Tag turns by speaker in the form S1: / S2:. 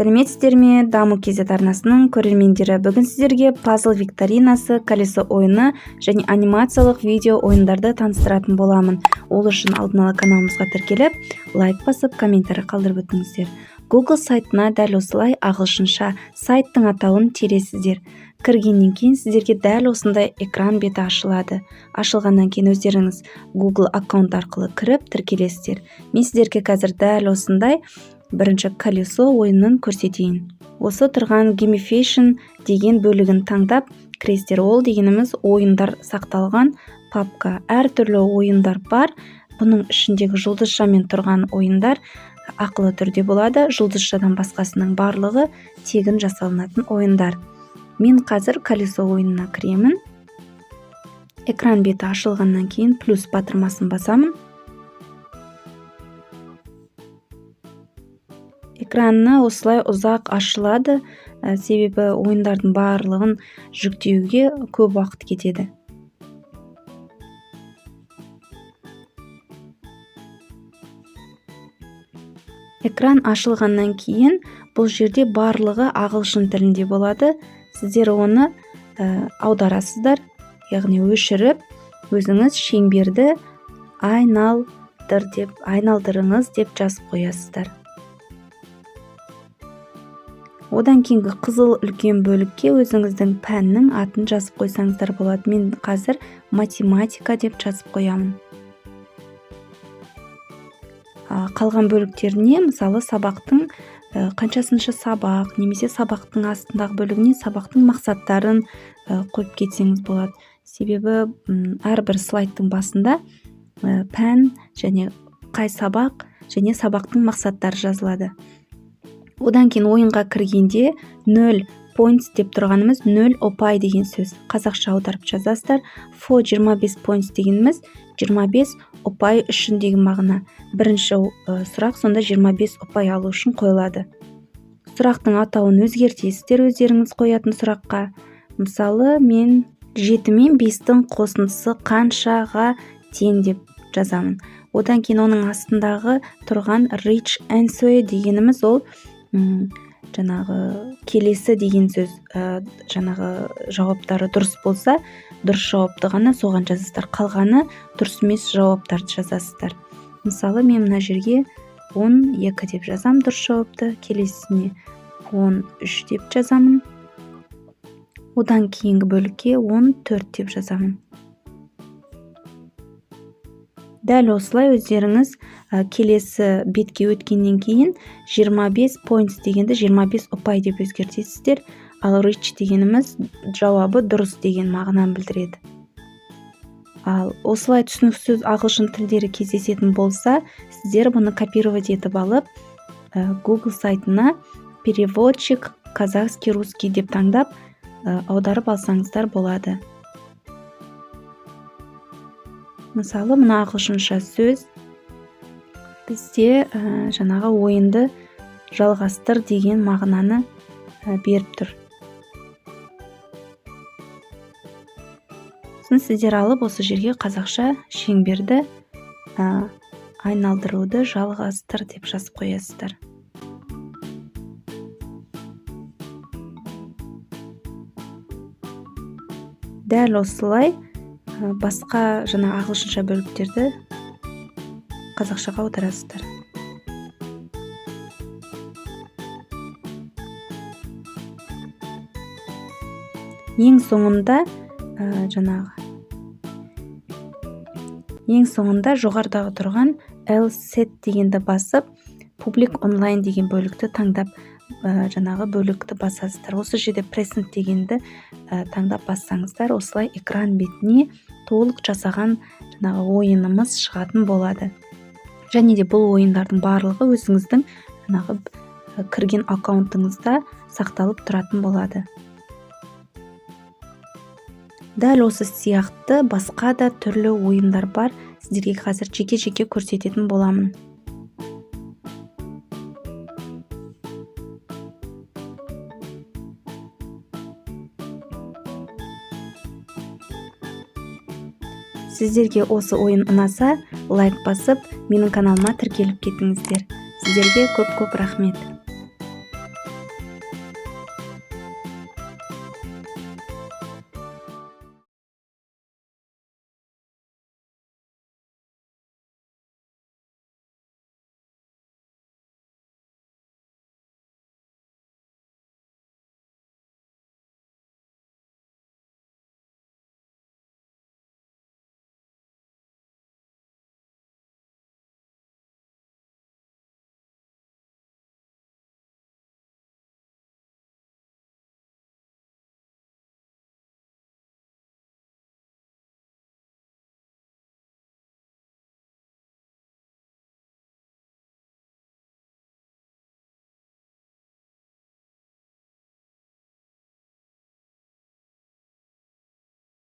S1: Сәлеметсіздер ме? Даму KZ арнасының көрермендері, бүгін сіздерге пазл викторинасы, колесо ойыны және анимациялық видео ойындарды таныстыратын боламын. Ол үшін алдын ала каналымызға тіркеліп, лайк басып, комментарий қалдырып өтіңіздер. Google сайтына дәл осылай ағылшынша сайттың атауын тересіздер. Кіргеннен кейін сіздерге дәл осындай экран беті ашылады. Ашылғаннан кейін өздеріңіз Google аккаунт арқылы кіріп тіркелесіздер. Мен сіздерге қазір дәл осындай бірінші колесо ойынын көрсетейін. Осы тұрған Gamification деген бөлігін таңдап кіресіздер. Ол дегеніміз ойындар сақталған папка. Әртүрлі ойындар бар. Бұның ішіндегі жұлдызшамен тұрған ойындар ақылы түрде болады. Жұлдызшадан басқасының барлығы тегін жасалынатын ойындар. Мен қазір колесо ойынына кіремін. Экран беті ашылғаннан кейін плюс батырмасын басамын. Экранына осылай ұзақ ашылады, себебі ойындардың барлығын жүктеуге көп уақыт кетеді. Экран ашылғаннан кейін бұл жерде барлығы ағылшын тілінде болады. Сіздер оны аударасыздар, яғни өшіріп, өзіңіз шеңберді айналдырыңыз деп жазып қоясыздар. Одан кейінгі қызыл үлкен бөлікке өзіңіздің пәннің атын жазып қойсаңыздар болады. Мен қазір математика деп жазып қоямын. Қалған бөліктеріне, мысалы, сабақтың қаншасыншы сабақ, немесе сабақтың астындағы бөлігіне сабақтың мақсаттарын қойып кетсеңіз болады. Себебі әрбір слайдтың басында пән және қай сабақ және сабақтың мақсаттары жазылады. Одан кейін ойынға кіргенде 0 points деп тұрғанымыз 0 ұпай деген сөз. Қазақша аударып жазасыздар. For 25 points дегеніміз 25 ұпай үшін деген мағына. Бірінші сұрақ сонда 25 ұпай алу үшін қойылады. Сұрақтың атауын өзгертесіздер өздеріңіз қоятын сұраққа. Мысалы, мен 7 мен 5-тің қосындысы қаншаға тең деп жазамын. Одан кейін оның астындағы тұрған rich answer дегеніміз ол жаңағы келесі деген сөз. Жаңағы жауаптары дұрыс болса, дұрыс жауапты ғана соған жазасыздар. Қалғаны дұрыс емес жауаптарды жазасыздар. Мысалы, мен мына жерге 12 деп жазам дұрыс жауапты, келесіне 13 деп жазамын. Одан кейінгі бөлікке 14 деп жазамын. Дәл осылай өздеріңіз келесі бетке өткеннен кейін 25 points дегенді 25 ұпай деп өзгертесіздер. Ал rich дегеніміз жауабы дұрыс деген мағынаны білдіреді. Ал осылай түсініксіз ағылшын тілдері кездесетін болса, сіздер бұны копировать етіп алып, Google сайтына переводчик казахский-русский деп таңдап, аударып алсаңыздар болады. Мысалы, мына ағылшынша сөз бізде жаңағы ойынды жалғастыр деген мағынаны беріп тұр. Сіздер алып осы жерге қазақша шеңберді айналдыруды жалғастыр деп жазып қоясыздар. Дәл осылай басқа жаңа ағылшынша бөліктерді қазақшаға аударасыздар. Ең соңында жоғарыдағы тұрған L-set дегенді басып, public online деген бөлікті таңдап, жаңағы бөлікті басасыздар. Осы жерде present дегенді таңдап бассаңыздар, осылай экран бетіне толық жасаған жаңағы ойынымыз шығатын болады. Және де бұл ойындардың барлығы өзіңіздің жаңағы кірген аккаунтыңызда сақталып тұратын болады. Дәл осы сияқты басқа да түрлі ойындар бар. Сіздерге қазір жеке-жеке көрсететін боламын. Сіздерге осы ойын ұнаса, лайк басып, менің каналыма тіркеліп кетіңіздер. Сіздерге көп-көп рахмет.